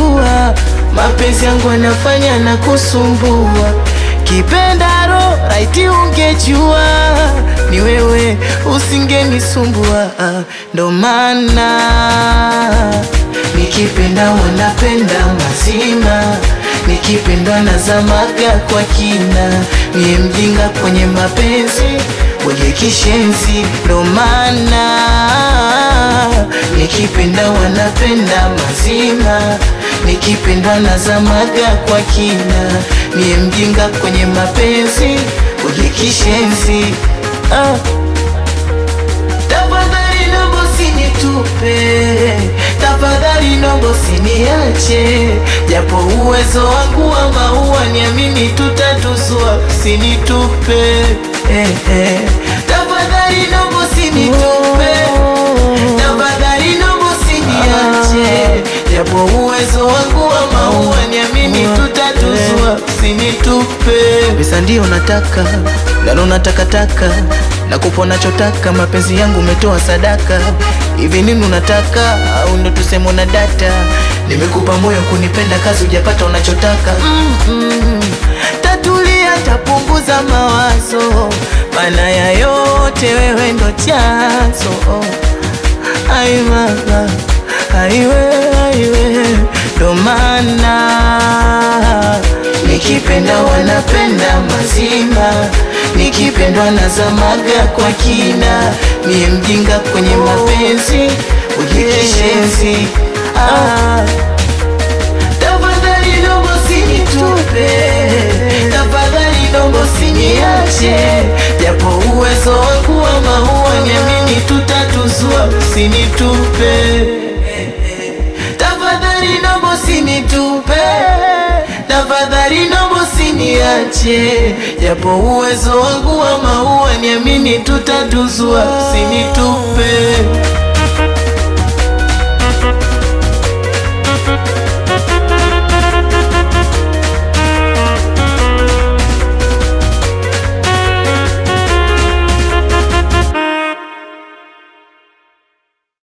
unajua mapenzi yangu yanafanya na kusumbua. Kipendaro raiti ungejua ni wewe usingenisumbua. Ndo maana nikipenda wanapenda mazima, nikipendwa nazamaga kwa kina. Mie mjinga kwenye mapenzi mwenye kishenzi. Ndo maana nikipenda wanapenda mazima, nikipendwa nazamaga kwa kina. Mie mjinga kwenye mapenzi mwenye kishenzi. Tafadhali nombo usinitupe, tafadhali nombo usiniache, japo uwezo wangu wa maua niamini tutatusua. Usinitupe, tafadhali nombo usinitupe, tafadhali nombo usiniache, japo uwezo wangu wa maua niamini tutatusua. Usinitupe. Pesa ndio nataka, lalo natakataka, nakupa unachotaka, mapenzi yangu umetoa sadaka. Hivi nini unataka, au ndo tuseme una data? Nimekupa moyo kunipenda, kazi hujapata unachotaka. Tatulia, tapunguza mawazo, maana ya yote wewe ndo chanzo. Ai mama, aiwe, ndo maana nikipenda wanapenda mazima, nikipendwa nazamaga kwa kina. Mie mjinga kwenye mapenzi ujikishenzi. Tafadhali nombo usinitupe, tafadhali nombo usiniache, japo uwezo wangu wa maua niamini tutatusua. Usinitupe, tafadhali nombo usinitupe, tafadhali nombo usiniache, japo uwezo wangu wa maua niamini tutatusua. Usinitupe.